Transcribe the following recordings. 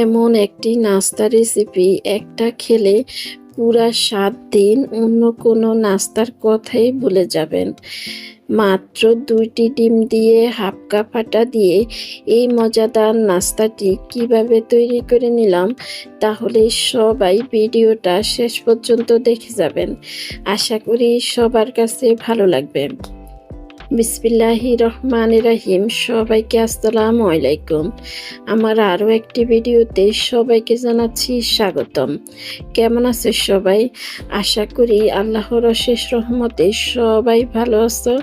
এমন একটি নাস্তা রেসিপি একটা খেলে পুরা ৭ দিন অন্য কোনো নাস্তার কথাই ভুলে যাবেন। মাত্র ২টি ডিম দিয়ে হাফ কাপ আটা দিয়ে এই মজাদার নাস্তাটি কিভাবে তৈরি করে নিলাম, তাহলে সবাই ভিডিওটা শেষ পর্যন্ত দেখে যাবেন। আশা করি সবার কাছে ভালো লাগবে। বিসমিল্লাহির রহমানির রহিম। সবাইকে আসসালামু আলাইকুম। আমার আরও একটি ভিডিওতে সবাইকে জানাচ্ছি স্বাগতম। কেমন আছে সবাই? আশা করি আল্লাহর অশেষ রহমতে সবাই ভালো আছো।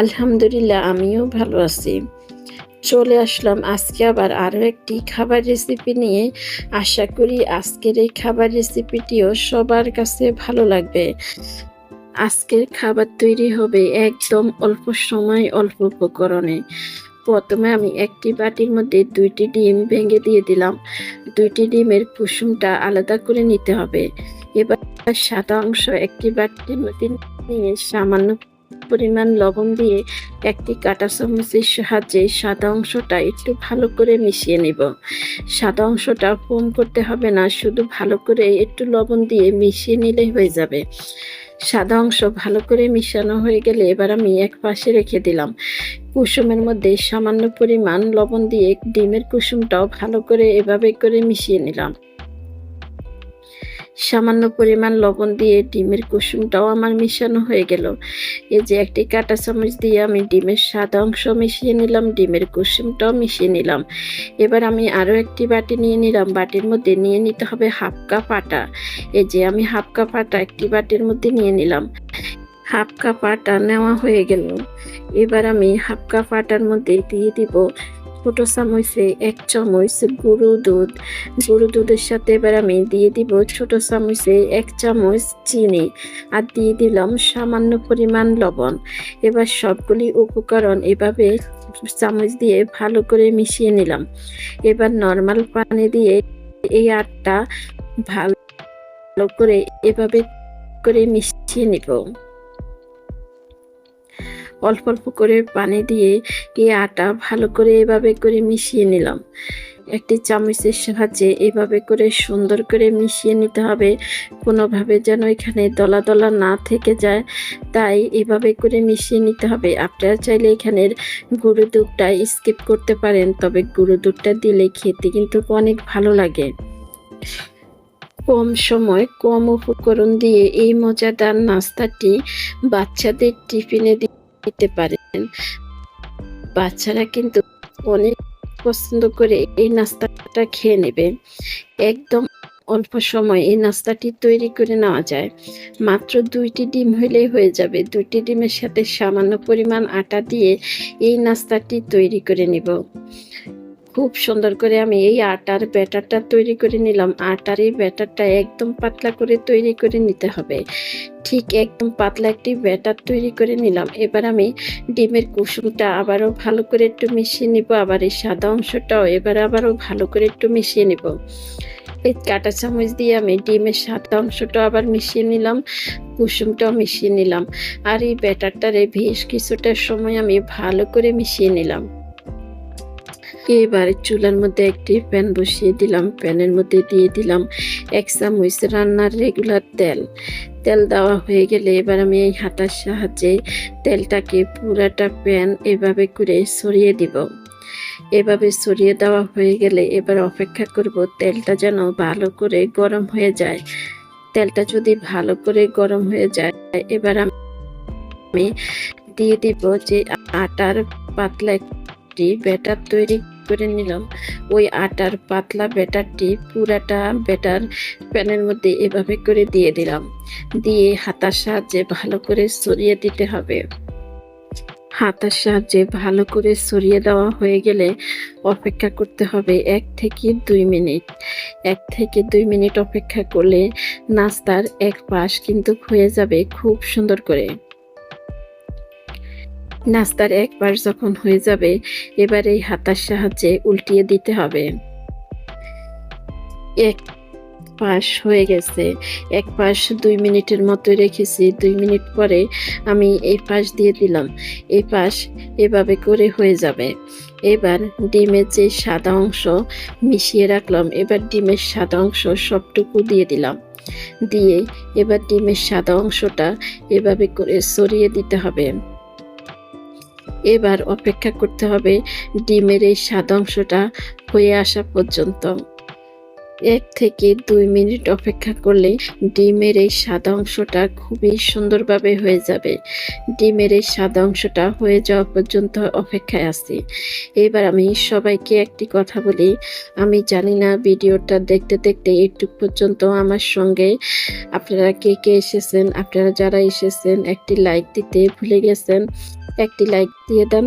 আলহামদুলিল্লাহ, আমিও ভালো আছি। চলে আসলাম আজকে আবার আরও একটি খাবার রেসিপি নিয়ে। আশা করি আজকের এই খাবার রেসিপিটিও সবার কাছে ভালো লাগবে। আজকের খাবার তৈরি হবে একদম অল্প সময় অল্প উপকরণে। প্রথমে আমি একটি বাটির মধ্যে ২টি ডিম ভেঙে দিয়ে দিলাম। ২টি ডিমের কুসুমটা আলাদা করে নিতে হবে। এবার সাদা অংশ একটি বাটির মধ্যে নিয়ে সামান্য পরিমাণ লবণ দিয়ে একটি কাঁটা চামচের সাহায্যে সাদা অংশটা একটু ভালো করে মিশিয়ে নেব। সাদা অংশটা ফোম করতে হবে না, শুধু ভালো করে একটু লবণ দিয়ে মিশিয়ে নিলেই হয়ে যাবে। সাদা অংশ ভালো করে মিশানো হয়ে গেলে এবার আমি এক পাশে রেখে দিলাম। কুসুমের মধ্যে সামান্য পরিমাণ লবণ দিয়ে ডিমের কুসুমটাও ভালো করে এভাবে করে মিশিয়ে নিলাম। সামান্য পরিমাণ লবণ দিয়ে ডিমের কুসুমটাও আমার মিশানো হয়ে গেল। এই যে একটি কাঁটা চামচ দিয়ে আমি ডিমের সাদা অংশ মিশিয়ে নিলাম, ডিমের কুসুমটাও মিশিয়ে নিলাম। এবার আমি আরও একটি বাটি নিয়ে নিলাম। বাটির মধ্যে নিয়ে নিতে হবে হাফ কাপ আটা। এই যে আমি হাফ কাপ আটা একটি বাটির মধ্যে নিয়ে নিলাম। হাফ কাপ আটা নেওয়া হয়ে গেল। এবার আমি হাফ কাপ আটার মধ্যে দিয়ে দিব ছোট চামচে ১ চামচ গুঁড়ো দুধ। গুঁড়ো দুধের সাথে এবার আমি দিয়ে দিব ছোট চামচে ১ চামচ চিনি, আর দিয়ে দিলাম সামান্য পরিমাণ লবণ। এবার সবগুলি উপকরণ এভাবে চামচ দিয়ে ভালো করে মিশিয়ে নিলাম। এবার নর্মাল পানি দিয়ে এই আটটা ভালো করে এভাবে করে মিশিয়ে নিব। অল্প অল্প করে পানি দিয়ে এই আটা ভালো করে এভাবে করে মিশিয়ে নিলাম। একটি চামচের সাহায্যে এভাবে করে সুন্দর করে মিশিয়ে নিতে হবে, কোনোভাবে যেন এখানে দলা দলা না থেকে যায়, তাই এভাবে করে মিশিয়ে নিতে হবে। আপনারা চাইলে এখানের গুঁড়ো দুধটা স্কিপ করতে পারেন, তবে গুঁড়ো দুধটা দিলে খেতে কিন্তু অনেক ভালো লাগে। কম সময় কম উপকরণ দিয়ে এই মজাদার নাস্তাটি বাচ্চাদের টিফিনে দিতে পারেন। বাচ্চারা কিন্তু অনেক পছন্দ করে এই নাস্তাটা খেয়ে নেবে। একদম অল্প সময়ে এই নাস্তাটি তৈরি করে নেওয়া যায়। মাত্র ২টি ডিম হলেই হয়ে যাবে। ২টি ডিমের সাথে সামান্য পরিমাণ আটা দিয়ে এই নাস্তাটি তৈরি করে নিব। খুব সুন্দর করে আমি এই আটার ব্যাটারটা তৈরি করে নিলাম। আটার এই ব্যাটারটা একদম পাতলা করে তৈরি করে নিতে হবে। ঠিক একদম পাতলা একটি ব্যাটার তৈরি করে নিলাম। এবার আমি ডিমের কুসুমটা আবারও ভালো করে একটু মিশিয়ে নিব। আবার এই সাদা অংশটাও এবার আবারও ভালো করে একটু মিশিয়ে নিব। এই কাঁটা চামচ দিয়ে আমি ডিমের সাদা অংশটাও আবার মিশিয়ে নিলাম, কুসুমটাও মিশিয়ে নিলাম। আর এই ব্যাটারটারে বেশ কিছুটা সময় আমি ভালো করে মিশিয়ে নিলাম। এবার চুলার মধ্যে একটি প্যান বসিয়ে দিলাম। প্যানের মধ্যে দিয়ে দিলাম ১ চামচ রান্নার রেগুলার তেল। তেল দেওয়া হয়ে গেলে এবার আমি এই হাতার সাহায্যে তেলটাকে পুরাটা প্যান এভাবে করে ছড়িয়ে দিব। এভাবে ছড়িয়ে দেওয়া হয়ে গেলে এবার অপেক্ষা করব তেলটা যেন ভালো করে গরম হয়ে যায়। তেলটা যদি ভালো করে গরম হয়ে যায়, এবার আমি দিয়ে দিব যে আটার পাতলা একটি ব্যাটার তৈরি করে নিলাম। ওই আটার পাতলা ব্যাটারটি পুরাটা ব্যাটার প্যানের মধ্যে এভাবে করে দিয়ে দিলাম। দিয়ে হাতার সাহায্যে ভালো করে ছড়িয়ে দিতে হবে। হাতার সাহায্যে ভালো করে ছড়িয়ে দেওয়া হয়ে গেলে অপেক্ষা করতে হবে ১ থেকে ২ মিনিট। ১ থেকে ২ মিনিট অপেক্ষা করলে নাস্তার এক পাশ কিন্তু হয়ে যাবে খুব সুন্দর করে। নাস্তার এক পাশ যখন হয়ে যাবে, এবার এই হাতার সাহায্যে উল্টিয়ে দিতে হবে। এক পাশ হয়ে গেছে। এক পাশ ২ মিনিটের মতো রেখেছি। ২ মিনিট পরে আমি এই পাশ দিয়ে দিলাম। এই পাশ এভাবে করে হয়ে যাবে। এবার ডিমের যে সাদা অংশ মিশিয়ে রাখলাম, এবার ডিমের সাদা অংশ সবটুকু দিয়ে দিলাম। দিয়ে এবার ডিমের সাদা অংশটা এভাবে করে ছড়িয়ে দিতে হবে। এবার অপেক্ষা করতে হবে ডিমের এই সাদা অংশটা হয়ে আসা পর্যন্ত। ১ থেকে ২ মিনিট অপেক্ষা করলে ডিমের এই সাদা অংশটা খুবই সুন্দরভাবে হয়ে যাবে। ডিমের এই সাদা অংশটা হয়ে যাওয়া পর্যন্ত অপেক্ষায় আছি। এবার আমি সবাইকে একটি কথা বলি, আমি জানি না ভিডিওটা দেখতে দেখতে এইটুক পর্যন্ত আমার সঙ্গে আপনারা কে কে এসেছেন। আপনারা যারা এসেছেন একটি লাইক দিতে ভুলে গেছেন, একটি লাইক দিয়ে দেন।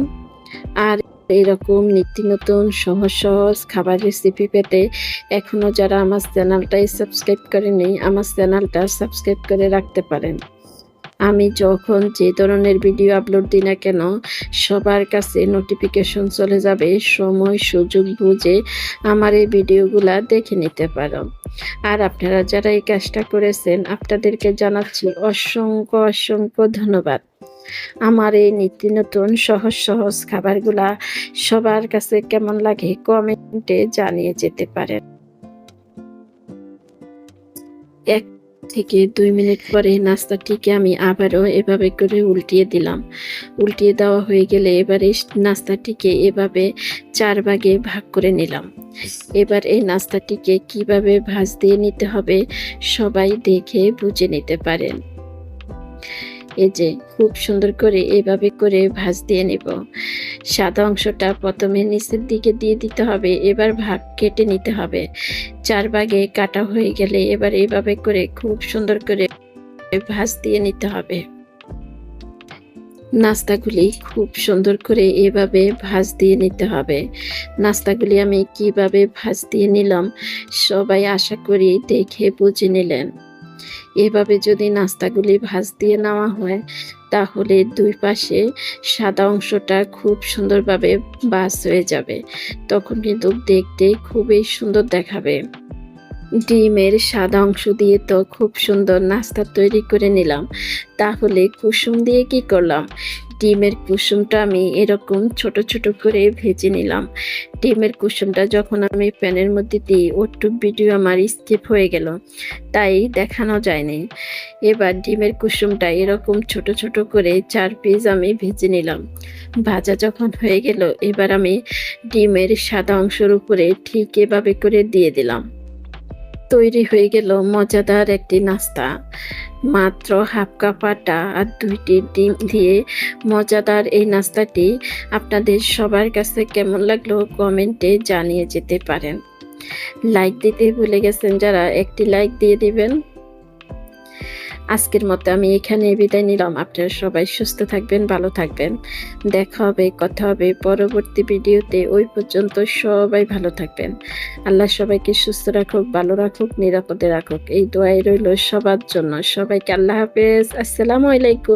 আর এরকম নিত্য নতুন সহজ সহজ খাবার রেসিপি পেতে এখনো যারা আমার চ্যানেলটাই সাবস্ক্রাইব করেনি, আমার চ্যানেলটা সাবস্ক্রাইব করে রাখতে পারেন। আমি যখন যে ধরনের ভিডিও আপলোড দিই না কেন সবার কাছে নোটিফিকেশন চলে যাবে, সময় সুযোগ বুঝে আমার এই ভিডিওগুলা দেখে নিতে পারো। আর আপনারা যারা এই কাজটা করেছেন আপনাদেরকে জানাচ্ছি অসংখ্য অসংখ্য ধন্যবাদ। আমার এই নিত্য নতুন সহজ সহজ খাবারগুলা সবার কাছে কেমন লাগে কমেন্টে জানিয়ে যেতে পারেন। ১ থেকে ২ মিনিট পরে নাস্তাটিকে আমি আবারও এভাবে করে উল্টিয়ে দিলাম। উল্টিয়ে দেওয়া হয়ে গেলে এবার এই নাস্তাটিকে এভাবে ৪ ভাগে ভাগ করে নিলাম। এবার এই নাস্তাটিকে কিভাবে ভাঁজ দিয়ে নিতে হবে সবাই দেখে বুঝে নিতে পারেন। এই যে খুব সুন্দর করে এভাবে করে ভাঁজ দিয়ে নেব। সাদা অংশটা প্রথমে নিচের দিকে দিয়ে দিতে হবে, এবার ভাগ কেটে নিতে হবে। ৪ ভাগে কাটা হয়ে গেলে এবার এভাবে করে খুব সুন্দর করে ভাঁজ দিয়ে নিতে হবে। নাস্তাগুলি খুব সুন্দর করে এভাবে ভাঁজ দিয়ে নিতে হবে। নাস্তাগুলি আমি কিভাবে ভাঁজ দিয়ে নিলাম সবাই আশা করি দেখে বুঝে নিলেন। এভাবে যদি নাস্তাগুলি ভাঁজ দিয়ে নেওয়া হয় তাহলে ২ পাশে সাদা অংশটা খুব সুন্দরভাবে ভাঁজ হয়ে যাবে, তখন কিন্তু দেখতে খুবই সুন্দর দেখাবে। ডিমের সাদা অংশ দিয়ে তো খুব সুন্দর নাস্তা তৈরি করে নিলাম, তাহলে কুসুম দিয়ে কি করলাম, ডিমের কুসুমটা আমি এরকম ছোট ছোট করে ভেজে নিলাম। ডিমের কুসুমটা যখন আমি প্যানের মধ্যে দিই ওটুক ভিডিও আমার স্কিপ হয়ে গেল, তাই দেখানো যায়নি। এবার ডিমের কুসুমটা এরকম ছোট ছোট করে ৪ পিস আমি ভেজে নিলাম। ভাজা যখন হয়ে গেল এবার আমি ডিমের সাদা অংশের উপরে ঠিক এভাবে করে দিয়ে দিলাম। তৈরি হয়ে গেল মজাদার একটি নাস্তা। মাত্র হাফ কাপ আটা আর ২টি ডিম দিয়ে মজাদার এই নাস্তাটি আপনাদের সবার কাছে কেমন লাগলো কমেন্টে জানিয়ে যেতে পারেন। লাইক দিতে ভুলে গেছেন যারা একটি লাইক দিয়ে দিবেন। আজকের মতো আমি এখানে বিদায় নিলাম। আপনারা সবাই সুস্থ থাকবেন, ভালো থাকবেন। দেখা হবে, কথা হবে পরবর্তী ভিডিওতে। ওই পর্যন্ত সবাই ভালো থাকবেন। আল্লাহ সবাইকে সুস্থ রাখুক, ভালো রাখুক, নিরাপদে রাখুক। এই দোয়াই রইল সবার জন্য। সবাইকে আল্লাহ হাফেজ। আসসালামু আলাইকুম।